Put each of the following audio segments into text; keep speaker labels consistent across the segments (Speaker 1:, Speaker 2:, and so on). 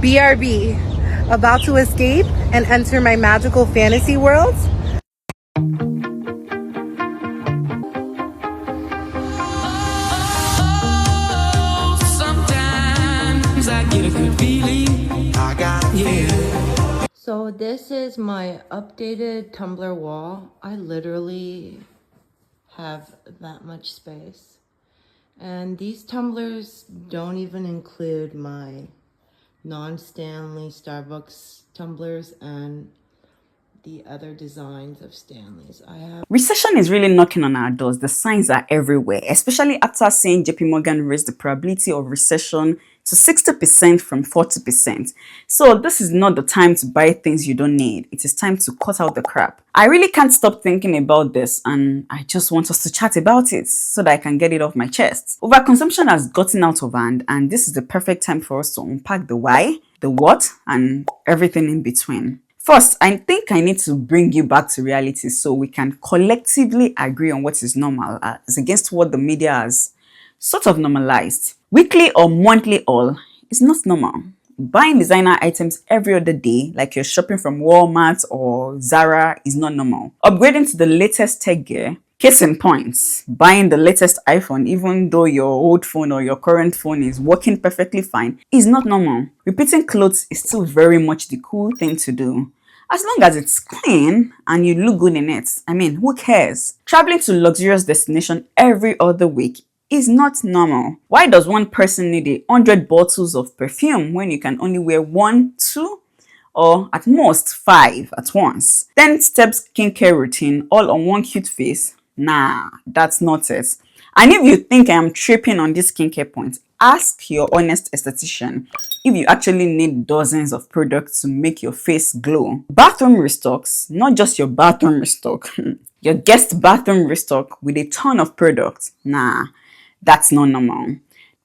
Speaker 1: BRB, about to escape and enter my magical fantasy world.
Speaker 2: Sometimes I get a good feeling. I got you.
Speaker 3: So this is my updated Tumblr wall. I literally have that much space. And these tumblers don't even include my non-Stanley Starbucks tumblers and the other designs of Stanleys.
Speaker 4: Recession is really knocking on our doors. The signs are everywhere, especially after seeing JP Morgan raise the probability of recession to 60% from 40%. So this is not the time to buy things you don't need. It is time to cut out the crap. I really can't stop thinking about this, and I just want us to chat about it so that I can get it off my chest. Overconsumption has gotten out of hand, and this is the perfect time for us to unpack the why, the what, and everything in between. First, I think I need to bring you back to reality so we can collectively agree on what is normal as against what the media has sort of normalized. Weekly or monthly haul is not normal. Buying designer items every other day, like you're shopping from Walmart or Zara, is not normal. Upgrading to the latest tech gear, case in point, buying the latest iPhone even though your old phone or your current phone is working perfectly fine, is not normal. Repeating clothes is still very much the cool thing to do. As long as it's clean and you look good in it, I mean, who cares? Traveling to luxurious destination every other week is not normal. Why does one person need 100 bottles of perfume when you can only wear 1, 2, or at most 5 at once? 10-step skincare routine all on one cute face? Nah, that's not it. And if you think I am tripping on this skincare point, ask your honest esthetician if you actually need dozens of products to make your face glow. Bathroom restocks, not just your bathroom restock, your guest bathroom restock with a ton of products. Nah, that's not normal.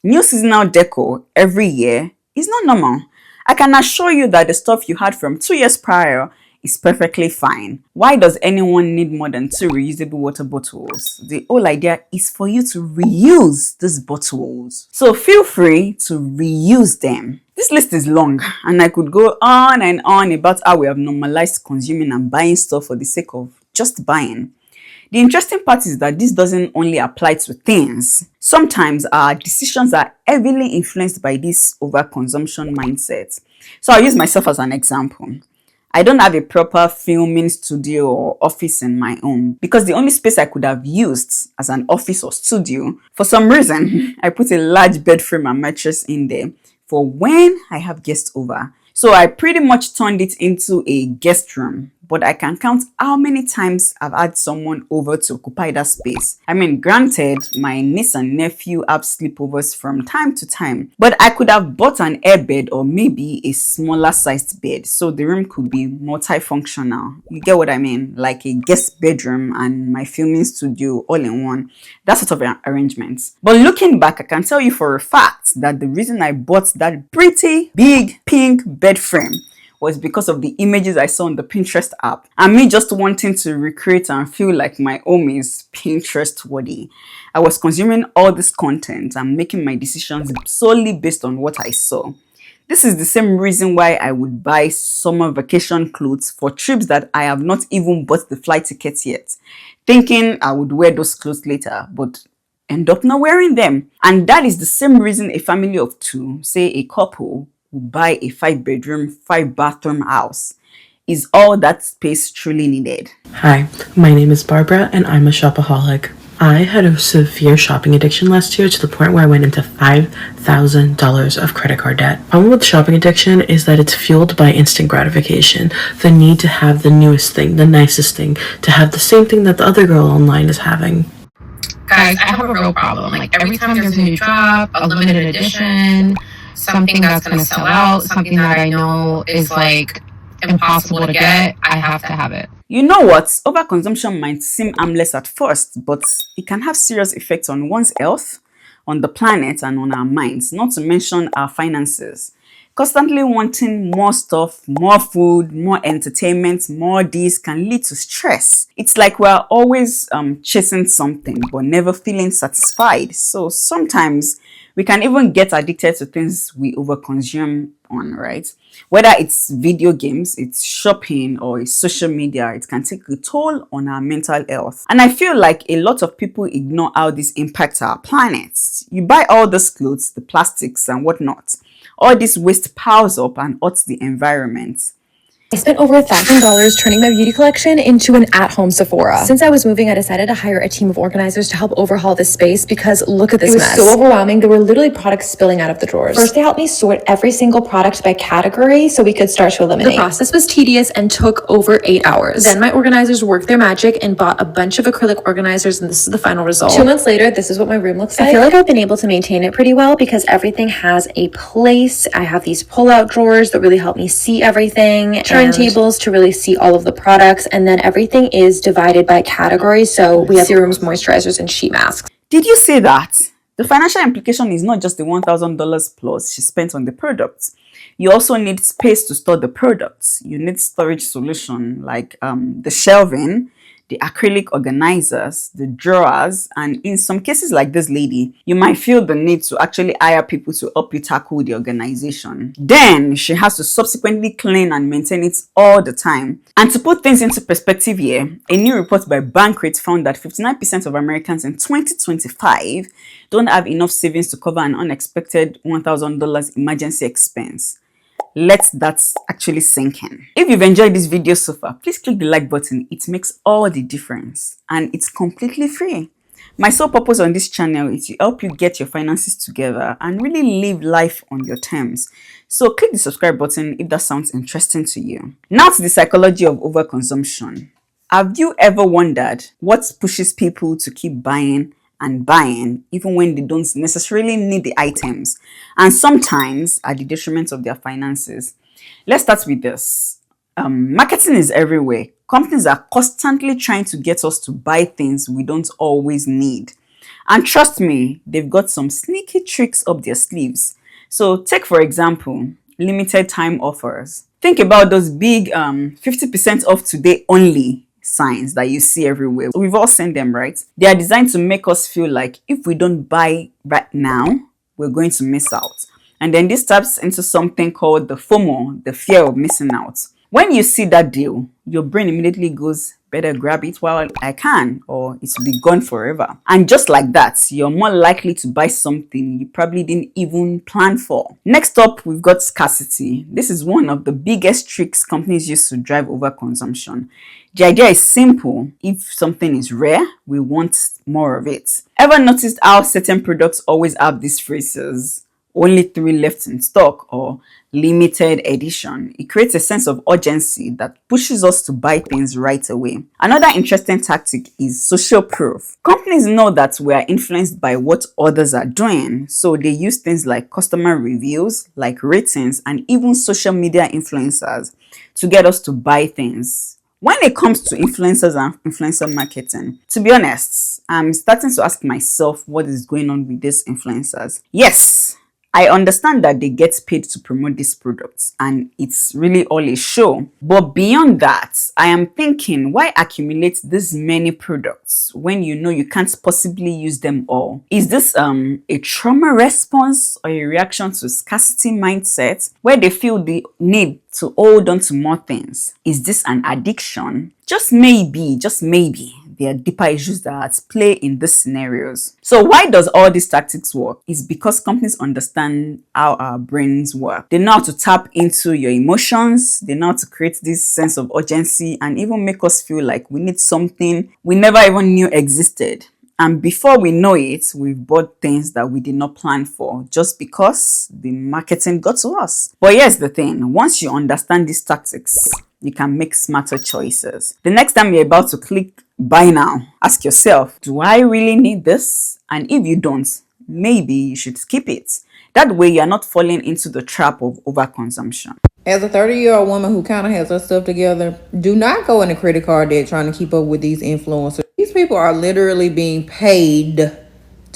Speaker 4: New seasonal decor every year is not normal. I can assure you that the stuff you had from 2 years prior is perfectly fine. Why does anyone need more than 2 reusable water bottles? The whole idea is for you to reuse these bottles. So feel free to reuse them. This list is long and I could go on and on about how we have normalized consuming and buying stuff for the sake of just buying. The interesting part is that this doesn't only apply to things. Sometimes our decisions are heavily influenced by this overconsumption mindset. So I'll use myself as an example. I don't have a proper filming studio or office in my own because the only space I could have used as an office or studio, for some reason, I put a large bed frame and mattress in there for when I have guests over. So I pretty much turned it into a guest room, but I can count how many times I've had someone over to occupy that space. I mean, granted, my niece and nephew have sleepovers from time to time, but I could have bought an airbed or maybe a smaller sized bed so the room could be multifunctional. You get what I mean? Like a guest bedroom and my filming studio all in one. That sort of arrangement. But looking back, I can tell you for a fact that the reason I bought that pretty big pink bed frame was because of the images I saw on the Pinterest app and me just wanting to recreate and feel like my home is Pinterest worthy. I was consuming all this content and making my decisions solely based on what I saw. This is the same reason why I would buy summer vacation clothes for trips that I have not even bought the flight tickets yet, thinking I would wear those clothes later, but end up not wearing them. And that is the same reason a family of 2, say a couple, will buy a 5-bedroom, 5-bathroom house. Is all that space truly needed?
Speaker 5: Hi, my name is Barbara and I'm a shopaholic. I had a severe shopping addiction last year to the point where I went into $5,000 of credit card debt. The problem with shopping addiction is that it's fueled by instant gratification, the need to have the newest thing, the nicest thing, to have the same thing that the other girl online is having.
Speaker 6: Guys, I have a real problem. Like every time there's a new drop, a limited edition, something that's going to sell out, something that I know is like impossible to get, I have to have it.
Speaker 4: You know what? Overconsumption might seem harmless at first, but it can have serious effects on one's health, on the planet, and on our minds, not to mention our finances. Constantly wanting more stuff, more food, more entertainment, more this can lead to stress. It's like we're always chasing something but never feeling satisfied. So sometimes We can even get addicted to things we overconsume on, right? Whether it's video games, it's shopping, or it's social media, it can take a toll on our mental health. And I feel like a lot of people ignore how this impacts our planet. You buy all those clothes, the plastics and whatnot. All this waste piles up and hurts the environment.
Speaker 7: I spent over $1,000 turning my beauty collection into an at-home Sephora. Since I was moving, I decided to hire a team of organizers to help overhaul this space because look at this mess. It was so overwhelming. There were literally products spilling out of the drawers. First, they helped me sort every single product by category so we could start to eliminate. The process was tedious and took over 8 hours. Then my organizers worked their magic and bought a bunch of acrylic organizers, and this is the final result. 2 months later, this is what my room looks like. I feel like I've been able to maintain it pretty well because everything has a place. I have these pull-out drawers that really help me see everything. Tables to really see all of the products, and then everything is divided by categories, so we have serums, moisturizers, and sheet masks.
Speaker 4: Did you see that? The financial implication is not just the $1,000 plus she spent on the products. You also need space to store the products. You need storage solution like the shelving, the acrylic organizers, the drawers, and in some cases like this lady, you might feel the need to actually hire people to help you tackle the organization. Then she has to subsequently clean and maintain it all the time. And to put things into perspective here, a new report by Bankrate found that 59% of Americans in 2025 don't have enough savings to cover an unexpected $1,000 emergency expense. Let that actually sink in. If you've enjoyed this video so far, please click the like button. It makes all the difference and it's completely free. My sole purpose on this channel is to help you get your finances together and really live life on your terms. So click the subscribe button if that sounds interesting to you. Now to the psychology of overconsumption. Have you ever wondered what pushes people to keep buying and buying even when they don't necessarily need the items, and sometimes at the detriment of their finances? Let's start with this. Marketing is everywhere. Companies are constantly trying to get us to buy things we don't always need. And trust me, they've got some sneaky tricks up their sleeves. So take, for example, limited time offers. Think about those big 50% off today only signs that you see everywhere. We've all seen them, right? They are designed to make us feel like if we don't buy right now, we're going to miss out. And then this taps into something called the FOMO, the fear of missing out. When you see that deal, your brain immediately goes, better grab it while I can, or it will be gone forever. And just like that, you're more likely to buy something you probably didn't even plan for. Next up, we've got scarcity. This is one of the biggest tricks companies use to drive overconsumption. The idea is simple. If something is rare, we want more of it. Ever noticed how certain products always have these phrases? Only 3 left in stock, or limited edition. It creates a sense of urgency that pushes us to buy things right away. Another interesting tactic is social proof. Companies know that we are influenced by what others are doing, so they use things like customer reviews, like ratings, and even social media influencers to get us to buy things. When it comes to influencers and influencer marketing, to be honest, I'm starting to ask myself what is going on with these influencers. Yes, I understand that they get paid to promote these products and it's really all a show. But beyond that, I am thinking, why accumulate this many products when you know you can't possibly use them all? Is this a trauma response or a reaction to scarcity mindset where they feel the need to hold on to more things? Is this an addiction? Just maybe, there are deeper issues that are at play in these scenarios. So why does all these tactics work? It's because companies understand how our brains work. They know how to tap into your emotions. They know how to create this sense of urgency and even make us feel like we need something we never even knew existed. And before we know it, we've bought things that we did not plan for just because the marketing got to us. But here's the thing, once you understand these tactics, you can make smarter choices. The next time you're about to click buy now, ask yourself, do I really need this? And if you don't, maybe you should skip it. That way you're not falling into the trap of overconsumption.
Speaker 8: As a 30-year-old woman who kind of has her stuff together, do not go into credit card debt trying to keep up with these influencers. These people are literally being paid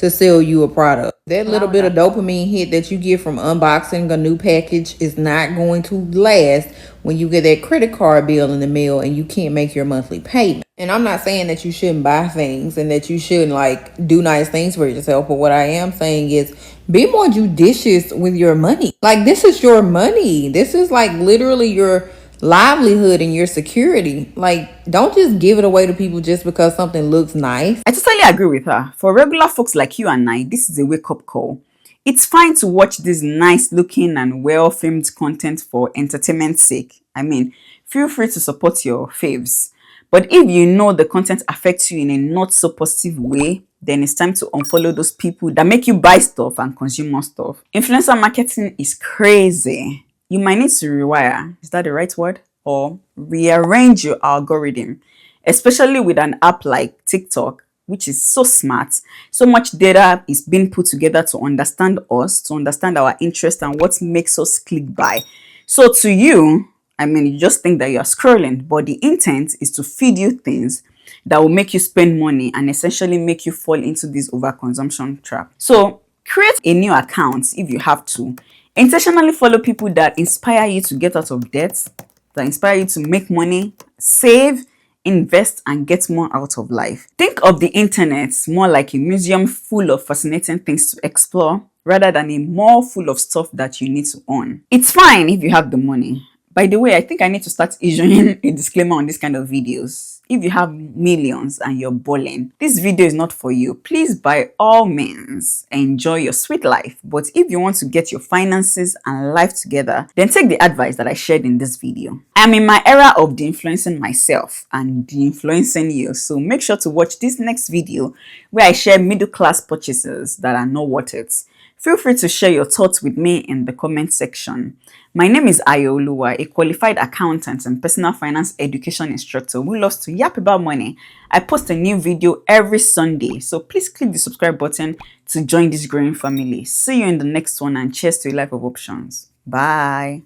Speaker 8: to sell you a product. That little bit of dopamine hit that you get from unboxing a new package is not going to last when you get that credit card bill in the mail and you can't make your monthly payment. And I'm not saying that you shouldn't buy things and that you shouldn't like do nice things for yourself, but what I am saying is be more judicious with your money. Like, this is your money. This is like literally your livelihood and your security. Like, don't just give it away to people just because something looks nice.
Speaker 4: I totally agree with her. For regular folks like you and I, this is a wake-up call. It's fine to watch this nice looking and well-filmed content for entertainment's sake. I mean, feel free to support your faves. But if you know the content affects you in a not so positive way, then it's time to unfollow those people that make you buy stuff and consume more stuff. Influencer marketing is crazy. You might need to rewire, is that the right word? Or rearrange your algorithm, especially with an app like TikTok, which is so smart. So much data is being put together to understand us, to understand our interests and what makes us click buy. So to you, I mean, you just think that you're scrolling, but the intent is to feed you things that will make you spend money and essentially make you fall into this overconsumption trap. So create a new account if you have to. Intentionally follow people that inspire you to get out of debt, that inspire you to make money, save, invest, and get more out of life. Think of the internet more like a museum full of fascinating things to explore rather than a mall full of stuff that you need to own. It's fine if you have the money. By the way, I think I need to start issuing a disclaimer on this kind of videos. If you have millions and you're balling, this video is not for you. Please, by all means, enjoy your sweet life. But if you want to get your finances and life together, then take the advice that I shared in this video. I'm in my era of de-influencing myself and de-influencing you. So make sure to watch this next video where I share middle-class purchases that are not worth it. Feel free to share your thoughts with me in the comment section. My name is Ayoluwa, a qualified accountant and personal finance education instructor who loves to yap about money. I post a new video every Sunday, so please click the subscribe button to join this growing family. See you in the next one and cheers to a life of options. Bye.